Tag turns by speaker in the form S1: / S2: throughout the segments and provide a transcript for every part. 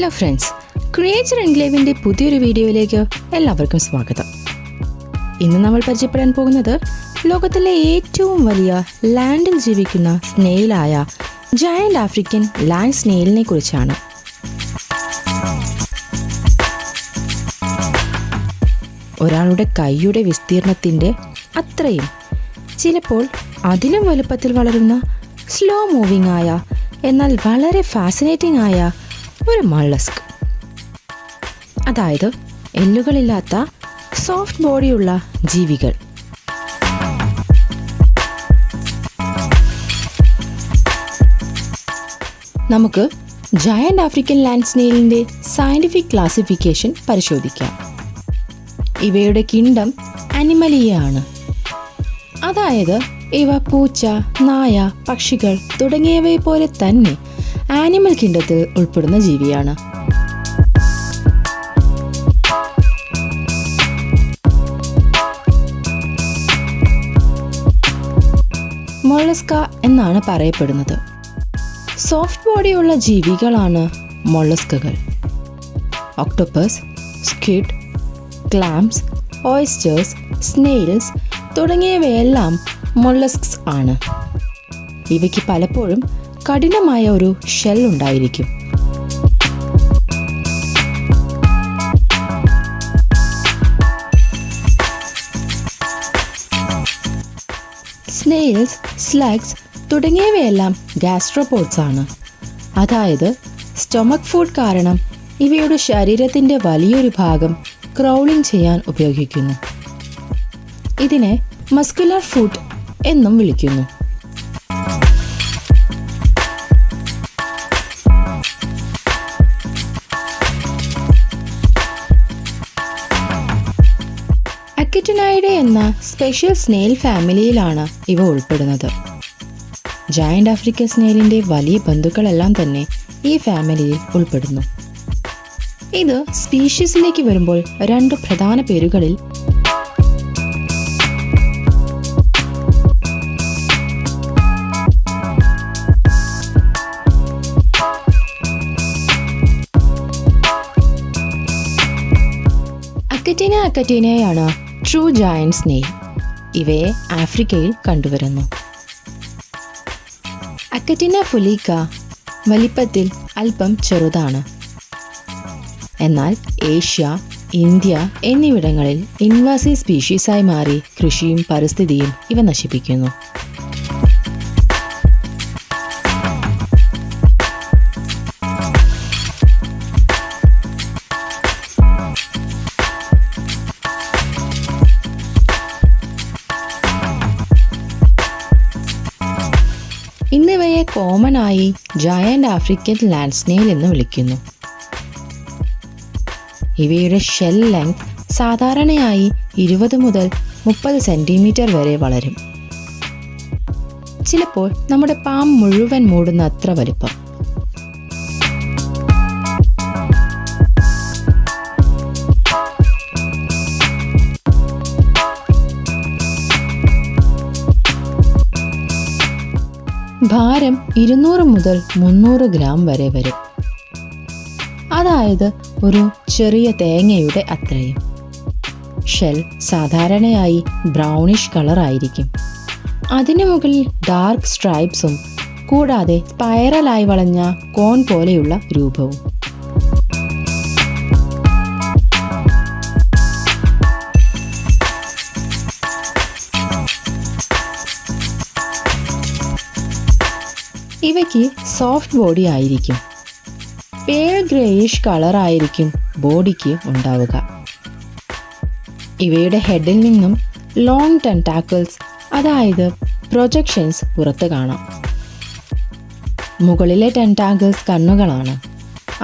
S1: Hello friends, creature എൻക്ലേവിൻ്റെ പുതിയൊരു വീഡിയോയിലേക്ക് എല്ലാവർക്കും സ്വാഗതം. ഇന്ന് നമ്മൾ പരിചയപ്പെടാൻ പോകുന്നത് ലോകത്തിലെ ഏറ്റവും വലിയ ലാൻഡിൽ ജീവിക്കുന്ന സ്നെയിലായ ജയന്റ് ആഫ്രിക്കൻ ലാൻഡ് സ്നെയിലിനെ കുറിച്ചാണ്. ഒരാളുടെ കൈയുടെ വിസ്തീർണത്തിൻ്റെ അത്രയും, ചിലപ്പോൾ അതിലും വലുപ്പത്തിൽ വളരുന്ന സ്ലോ മൂവിംഗ് ആയ എന്നാൽ വളരെ ഫാസിനേറ്റിംഗ് ആയ ഒരു മൊള്ളസ്ക്. അതായത് എല്ലുകളില്ലാത്ത സോഫ്റ്റ് ബോഡിയുള്ള ജീവികൾ. നമുക്ക് ജയന്റ് ആഫ്രിക്കൻ ലാൻഡ് സ്നെയിലിൻ്റെ സയൻറ്റിഫിക് ക്ലാസിഫിക്കേഷൻ പരിശോധിക്കാം. ഇവയുടെ കിങ്ഡം അനിമലിയ ആണ്. അതായത് ഇവ പൂച്ച, നായ, പക്ഷികൾ തുടങ്ങിയവയെ പോലെ തന്നെ ആനിമൽ കിങ്ഡത്തിൽ ഉൾപ്പെടുന്ന ജീവിയാണ്. മൊള്ളസ്ക എന്നാണ് പറയപ്പെടുന്നത്. സോഫ്റ്റ് ബോഡിയുള്ള ജീവികളാണ് മൊള്ളസ്കകൾ. Octopus, squid, clams, oysters, snails തുടങ്ങിയവയെല്ലാം മൊള്ളസ്ക്സ് ആണ്. ഇവയ്ക്ക് പലപ്പോഴും കഠിനമായ ഒരു ഷെൽ ഉണ്ടായിരിക്കും. സ്നെയിൽസ്, സ്ലഗ്സ് തുടങ്ങിയവയെല്ലാം ഗാസ്ട്രോപോഡ്സ് ആണ്. അതായത് സ്റ്റൊമക് ഫുഡ് കാരണം ഇവയുടെ ശരീരത്തിൻ്റെ വലിയൊരു ഭാഗം ക്രൗളിംഗ് ചെയ്യാൻ ഉപയോഗിക്കുന്നു. ഇതിനെ മസ്കുലർ ഫുഡ് എന്നും വിളിക്കുന്നു. അക്കറ്റിനൈഡെ എന്ന സ്പെഷ്യൽ സ്നെയിൽ ഫാമിലിയിലാണ് ഇവ ഉൾപ്പെടുന്നത്. ജയന്റ് ആഫ്രിക്കൻ സ്നെയിലിൻ്റെ വലിയ ബന്ധുക്കളെല്ലാം തന്നെ ഈ ഫാമിലിയിൽ ഉൾപ്പെടുന്നു. ഇത് സ്പീഷീസിലേക്ക് വരുമ്പോൾ രണ്ട് പ്രധാന പേരുകളിൽ അക്കറ്റീനയാണ് ട്രൂ ജയന്റ് സ്നെയിൽ. ഇവയെ ആഫ്രിക്കയിൽ കണ്ടുവരുന്നു. അക്കറ്റിന ഫുലീക്ക വലിപ്പത്തിൽ അല്പം ചെറുതാണ്. എന്നാൽ ഏഷ്യ, ഇന്ത്യ എന്നിവിടങ്ങളിൽ ഇൻവാസീവ് സ്പീഷീസായി മാറി കൃഷിയും പരിസ്ഥിതിയും ഇവ നശിപ്പിക്കുന്നു. ഇന്നിവയെ കോമൺ ആയി ജയന്റ് ആഫ്രിക്കൻ ലാൻഡ് സ്നെയിൽ എന്ന് വിളിക്കുന്നു. ഇവയുടെ ഷെൽ ലെങ്ത് സാധാരണയായി 20 മുതൽ 30 സെൻറ്റിമീറ്റർ വരെ വളരും. ചിലപ്പോൾ നമ്മുടെ പാം മുഴുവൻ മൂടുന്ന അത്ര വലിപ്പം. ഭാരം 200 മുതൽ 300 ഗ്രാം വരെ വരും. അതായത് ഒരു ചെറിയ തേങ്ങയുടെ അത്രയും. ഷെൽ സാധാരണയായി ബ്രൗണിഷ് കളർ ആയിരിക്കും. അതിനു മുകളിൽ ഡാർക്ക് സ്ട്രൈപ്സും കൂടാതെ സ്പൈറലായി വളഞ്ഞ കോൺ പോലെയുള്ള രൂപവും. ഇവയ്ക്ക് സോഫ്റ്റ് ബോഡി ആയിരിക്കും. പേൾ ഗ്രേയിഷ് കളർ ആയിരിക്കും ബോഡിക്ക് ഉണ്ടാവുക. ഇവയുടെ ഹെഡിൽ നിന്നും ലോങ് ടെന്റാക്കിൾസ്, അതായത് പ്രൊജക്ഷൻസ് പുറത്ത് കാണാം. മുകളിലെ ടെന്റാക്കിൾസ് കണ്ണുകളാണ്.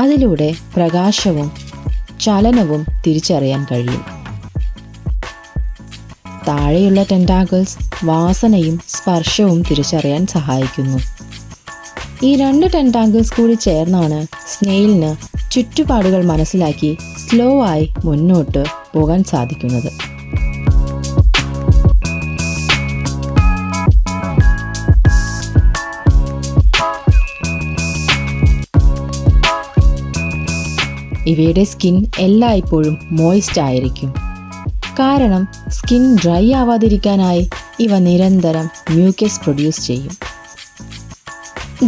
S1: അതിലൂടെ പ്രകാശവും ചലനവും തിരിച്ചറിയാൻ കഴിയും. താഴെയുള്ള ടെന്റാക്കിൾസ് വാസനയും സ്പർശവും തിരിച്ചറിയാൻ സഹായിക്കുന്നു. ഈ രണ്ട് ടെന്റാക്കിൾസ് കൂടി ചേർന്നാണ് സ്നെയിലിന് ചുറ്റുപാടുകൾ മനസ്സിലാക്കി സ്ലോ ആയി മുന്നോട്ട് പോകാൻ സാധിക്കുന്നത്. ഇവയുടെ സ്കിൻ എല്ലായ്പ്പോഴും മോയിസ്റ്റ് ആയിരിക്കും. കാരണം സ്കിൻ ഡ്രൈ ആവാതിരിക്കാനായി ഇവ നിരന്തരം മ്യൂക്കസ് പ്രൊഡ്യൂസ് ചെയ്യും.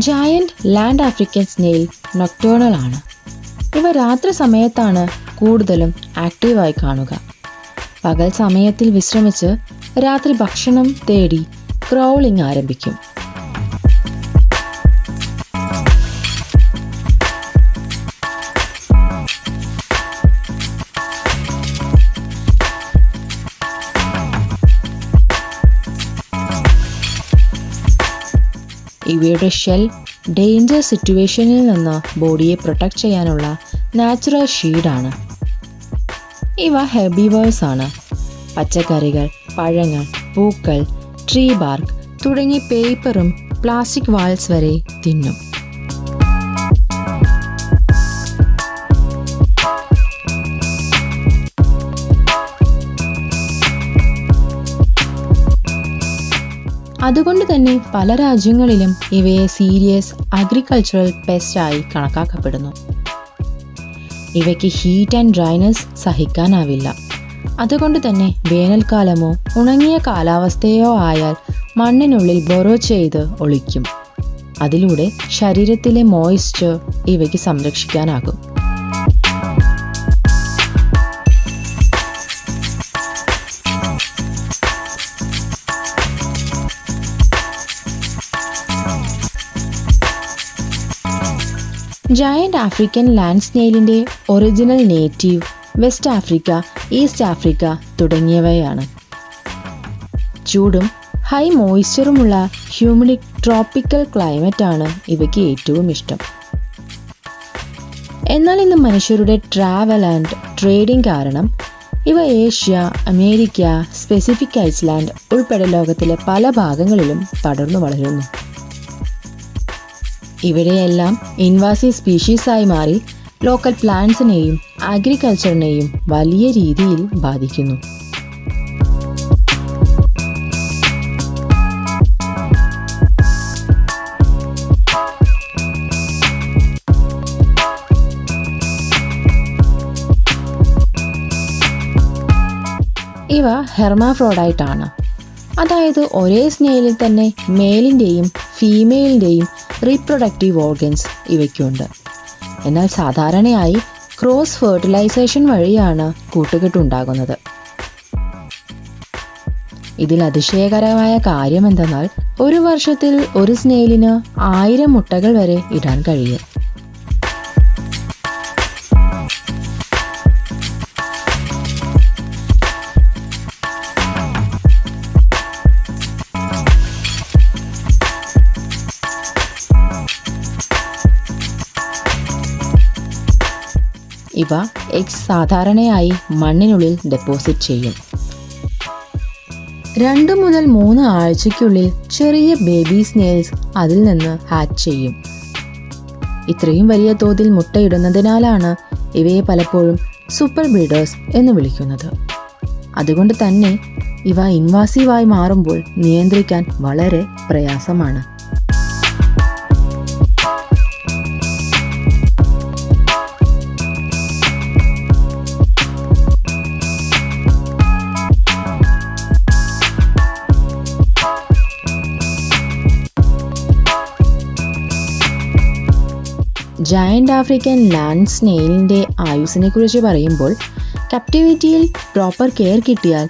S1: Giant land African snail nocturnal ആണ്. ഇവ രാത്രി സമയത്താണ് കൂടുതലും ആക്റ്റീവായി കാണുക. പകൽ സമയത്തിൽ വിശ്രമിച്ച് രാത്രി ഭക്ഷണം തേടി ക്രൗളിംഗ് ആരംഭിക്കും. ഇവയുടെ ഷെൽ ഡേഞ്ചർ സിറ്റുവേഷനിൽ നിന്ന് ബോഡിയെ പ്രൊട്ടക്റ്റ് ചെയ്യാനുള്ള നാച്ചുറൽ ഷീൽഡാണ്. ഇവ ഹെർബിവേഴ്സ് ആണ്. പച്ചക്കറികൾ, പഴങ്ങൾ, പൂക്കൾ, ട്രീ ബാർക്ക് തുടങ്ങി പേപ്പറും പ്ലാസ്റ്റിക് വാൾസ് വരെ തിന്നും. അതുകൊണ്ട് തന്നെ പല രാജ്യങ്ങളിലും ഇവയെ സീരിയസ് അഗ്രികൾച്ചറൽ പെസ്റ്റായി കണക്കാക്കപ്പെടുന്നു. ഇവയ്ക്ക് ഹീറ്റ് ആൻഡ് ഡ്രൈനെസ് സഹിക്കാനാവില്ല. അതുകൊണ്ട് തന്നെ വേനൽക്കാലമോ ഉണങ്ങിയ കാലാവസ്ഥയോ ആയാൽ മണ്ണിനുള്ളിൽ ബൊറോ ചെയ്ത് ഒളിക്കും. അതിലൂടെ ശരീരത്തിലെ മോയ്സ്ചർ ഇവയ്ക്ക് സംരക്ഷിക്കാനാകും. ജയന്റ് ആഫ്രിക്കൻ ലാൻഡ് സ്നെയിലിൻ്റെ original native West Africa, East Africa തുടങ്ങിയവയാണ്. ചൂടും ഹൈ മോയ്സ്ചറുമുള്ള ഹ്യൂമിഡിക് ട്രോപ്പിക്കൽ ക്ലൈമറ്റാണ് ഇവയ്ക്ക് ഏറ്റവും ഇഷ്ടം. എന്നാൽ ഇന്ന് മനുഷ്യരുടെ ട്രാവൽ ആൻഡ് ട്രേഡിംഗ് കാരണം ഇവ ഏഷ്യ, അമേരിക്ക, പസഫിക് ഐസ്ലാൻഡ് ഉൾപ്പെടെ ലോകത്തിലെ പല ഭാഗങ്ങളിലും പടർന്നു വളരുന്നു. ഇവിടെയെല്ലാം ഇൻവാസീവ് സ്പീഷീസായി മാറി ലോക്കൽ പ്ലാന്റ്സിനെയും അഗ്രികൾച്ചറിനെയും വലിയ രീതിയിൽ ബാധിക്കുന്നു. ഇവ ഹെർമാഫ്രോഡൈറ്റ് ആണ്. അതായത് ഒരേ സ്നെയിലിൽ തന്നെ മെയിലിൻ്റെയും ഫീമെയിലിൻ്റെയും റീപ്രൊഡക്റ്റീവ് ഓർഗൻസ് ഇവയ്ക്കുണ്ട്. എന്നാൽ സാധാരണയായി ക്രോസ് ഫെർട്ടിലൈസേഷൻ വഴിയാണ് കൂട്ടുകെട്ടുണ്ടാകുന്നത്. ഇതിൽ അതിശയകരമായ കാര്യം എന്തെന്നാൽ ഒരു വർഷത്തിൽ ഒരു സ്നെയിലിന് 1000 മുട്ടകൾ വരെ ഇടാൻ കഴിയും. ഇവ എഗ്സ് സാധാരണയായി മണ്ണിനുള്ളിൽ ഡെപ്പോസിറ്റ് ചെയ്യും. 2 മുതൽ 3 ആഴ്ചയ്ക്കുള്ളിൽ ചെറിയ ബേബി സ്നെയിൽസ് അതിൽ നിന്ന് ഹാച്ച് ചെയ്യും. ഇത്രയും വലിയ തോതിൽ മുട്ടയിടുന്നതിനാലാണ് ഇവയെ പലപ്പോഴും സൂപ്പർ ബ്രീഡേഴ്സ് എന്ന് വിളിക്കുന്നത്. അതുകൊണ്ട് തന്നെ ഇവ ഇൻവാസീവായി മാറുമ്പോൾ നിയന്ത്രിക്കാൻ വളരെ പ്രയാസമാണ്. ജയന്റ് ആഫ്രിക്കൻ ലാൻഡ് സ്നെയിലിൻ്റെ ആയുസ്സിനെ കുറിച്ച് പറയുമ്പോൾ കപ്റ്റിവിറ്റിയിൽ പ്രോപ്പർ കെയർ കിട്ടിയാൽ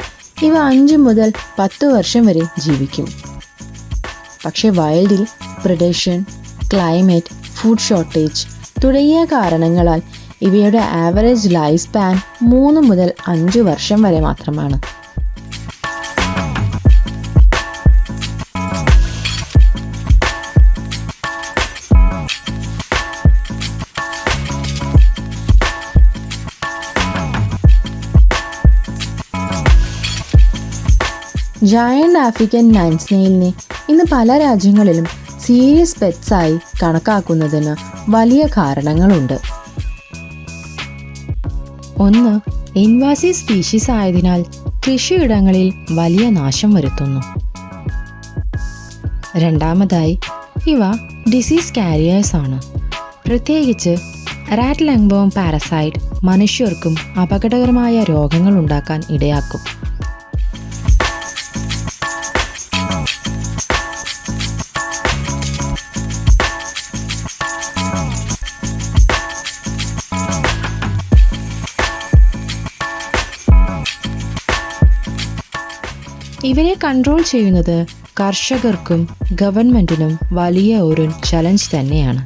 S1: ഇവ 5 മുതൽ 10 വർഷം വരെ ജീവിക്കും. പക്ഷേ വൈൽഡിൽ പ്രെഡേഷൻ, ക്ലൈമറ്റ്, ഫുഡ് ഷോർട്ടേജ് തുടങ്ങിയ കാരണങ്ങളാൽ ഇവയുടെ ആവറേജ് ലൈഫ് സ്പാൻ 3 മുതൽ 5 വർഷം വരെ മാത്രമാണ്. ജയന്റ് ആഫ്രിക്കൻ ലാൻഡ് സ്നെയിലിനെ ഇന്ന് പല രാജ്യങ്ങളിലും സീരിയസ് പെറ്റ്സായി കണക്കാക്കുന്നതിന് വലിയ കാരണങ്ങളുണ്ട്. 1. ഇൻവാസീവ് സ്പീഷീസ് ആയതിനാൽ കൃഷിയിടങ്ങളിൽ വലിയ നാശം വരുത്തുന്നു. 2. ഇവ ഡിസീസ് കാരിയേഴ്സ് ആണ്. പ്രത്യേകിച്ച് റാറ്റ് ലങ്ബോം പാരസൈറ്റ് മനുഷ്യർക്കും അപകടകരമായ രോഗങ്ങൾ ഉണ്ടാക്കാൻ ഇടയാക്കും. ഇവരെ കൺട്രോൾ ചെയ്യുന്നത് കർഷകർക്കും ഗവൺമെൻറ്റിനും വലിയ ഒരു ചലഞ്ച് തന്നെയാണ്.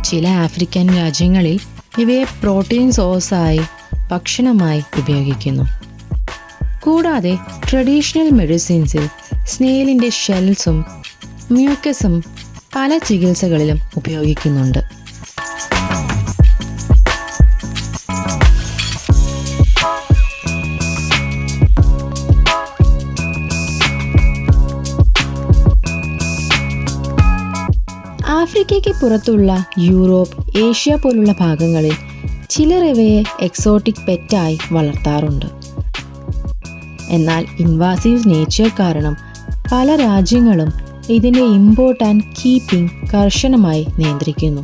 S1: ചില ആഫ്രിക്കൻ രാജ്യങ്ങളിൽ ഇവയെ പ്രോട്ടീൻ സോഴ്സായി ഭക്ഷണമായി ഉപയോഗിക്കുന്നു. കൂടാതെ ട്രഡീഷണൽ മെഡിസിൻസിൽ സ്നേലിൻ്റെ ഷെൽസും മ്യൂക്കസും പല ചികിത്സകളിലും ഉപയോഗിക്കുന്നുണ്ട്. ആഫ്രിക്കയ്ക്ക് പുറത്തുള്ള യൂറോപ്പ്, ഏഷ്യ പോലുള്ള ഭാഗങ്ങളിൽ ചിലർ ഇവയെ എക്സോട്ടിക് പെറ്റായി വളർത്താറുണ്ട്. എന്നാൽ ഇൻവാസീവ് നേച്ചർ കാരണം പല രാജ്യങ്ങളും ഇതിൻ്റെ ഇമ്പോർട്ട് ആൻഡ് കീപ്പിംഗ് കർശനമായി നിയന്ത്രിക്കുന്നു.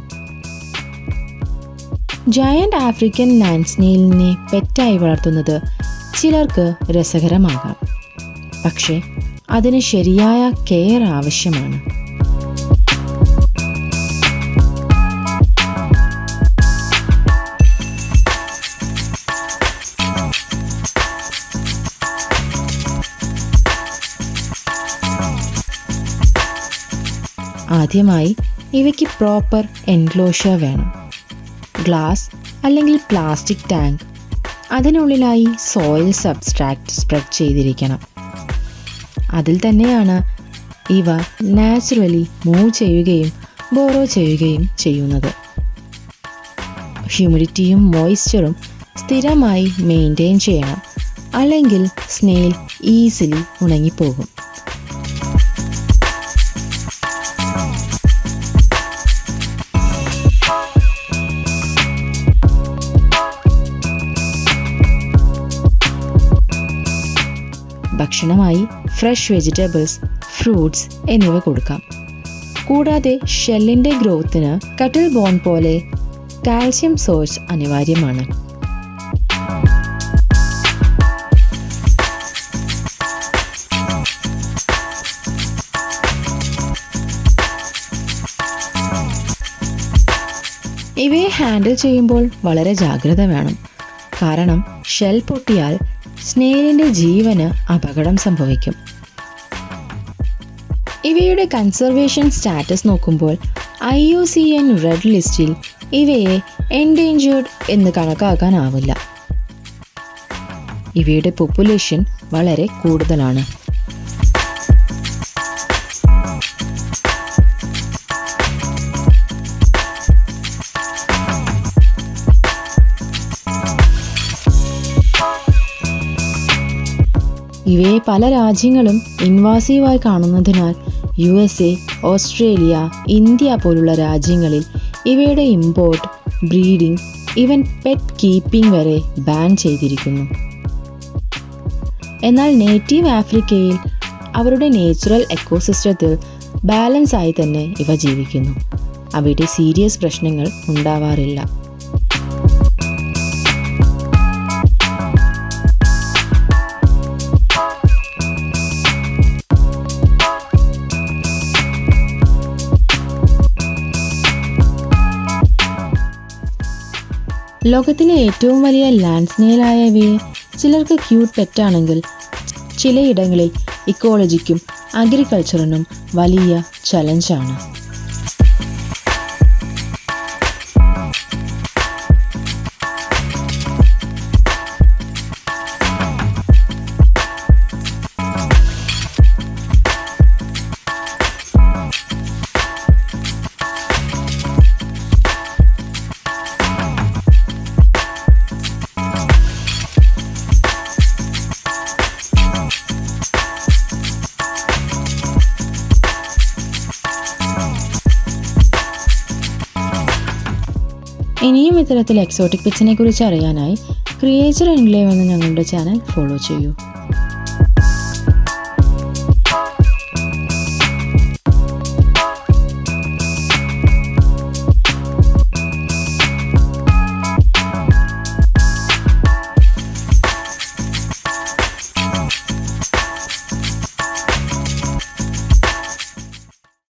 S1: ജയന്റ് ആഫ്രിക്കൻ ലാൻഡ് സ്നെയിലിനെ പെറ്റായി വളർത്തുന്നത് ചിലർക്ക് രസകരമാകാം, പക്ഷേ അതിന് ശരിയായ കെയർ ആവശ്യമാണ്. ആദ്യമായി ഇവയ്ക്ക് പ്രോപ്പർ എൻക്ലോഷർ വേണം. ഗ്ലാസ് അല്ലെങ്കിൽ പ്ലാസ്റ്റിക് ടാങ്ക്, അതിനുള്ളിലായി സോയിൽ സബ്സ്ട്രാക്റ്റ് സ്പ്രെഡ് ചെയ്തിരിക്കണം. അതിൽ തന്നെയാണ് ഇവ നാച്ചുറലി മൂവ് ചെയ്യുകയും ബോറോ ചെയ്യുകയും ചെയ്യുന്നത്. ഹ്യൂമിഡിറ്റിയും മോയ്സ്ചറും സ്ഥിരമായി മെയിൻറ്റെയിൻ ചെയ്യണം, അല്ലെങ്കിൽ സ്നെയിൽ ഈസിലി ഉണങ്ങിപ്പോകും. ഭക്ഷണമായി ഫ്രഷ് വെജിറ്റബിൾസ്, ഫ്രൂട്ട്സ് എന്നിവ കൊടുക്കാം. കൂടാതെ ഷെല്ലിൻ്റെ ഗ്രോത്തിന് കട്ടിൽ ബോൺ പോലെ കാൽസ്യം സോഴ്സ് അനിവാര്യമാണ്. ഇവയെ ഹാൻഡിൽ ചെയ്യുമ്പോൾ വളരെ ജാഗ്രത വേണം. കാരണം ഷെൽ പൊട്ടിയാൽ സ്നെയിലിൻ്റെ ജീവന് അപകടം സംഭവിക്കും. ഇവയുടെ കൺസർവേഷൻ സ്റ്റാറ്റസ് നോക്കുമ്പോൾ IUCN റെഡ് ലിസ്റ്റിൽ ഇവയെ എൻഡേഞ്ചേർഡ് എന്ന് കണക്കാക്കാനാവില്ല. ഇവയുടെ പോപ്പുലേഷൻ വളരെ കൂടുതലാണ്. ഇവയെ പല രാജ്യങ്ങളും ഇൻവാസീവായി കാണുന്നതിനാൽ USA, ഓസ്ട്രേലിയ, ഇന്ത്യ പോലുള്ള രാജ്യങ്ങളിൽ ഇവയുടെ import, breeding, even pet keeping വരെ ബാൻ ചെയ്തിരിക്കുന്നു. എന്നാൽ നേറ്റീവ് ആഫ്രിക്കയിൽ അവരുടെ നേച്ചുറൽ എക്കോസിസ്റ്റത്തിൽ ബാലൻസ് ആയി തന്നെ ഇവ ജീവിക്കുന്നു. അവിടെ സീരിയസ് പ്രശ്നങ്ങൾ ഉണ്ടാവാറില്ല. ലോകത്തിലെ ഏറ്റവും വലിയ ലാൻഡ് സ്നെയിലായ ഇവയെ ചിലർക്ക് ക്യൂട്ട് പെറ്റാണെങ്കിൽ ചിലയിടങ്ങളിൽ ഇക്കോളജിക്കും അഗ്രികൾച്ചറിനും വലിയ ചലഞ്ചാണ്. ഇനിയും ഇത്തരത്തിൽ എക്സോട്ടിക് പെറ്റ്സിനെ കുറിച്ച് അറിയാനായി ക്രിയേച്ചർ എൻക്ലേവ് എന്ന ഞങ്ങളുടെ ചാനൽ ഫോളോ ചെയ്യൂ.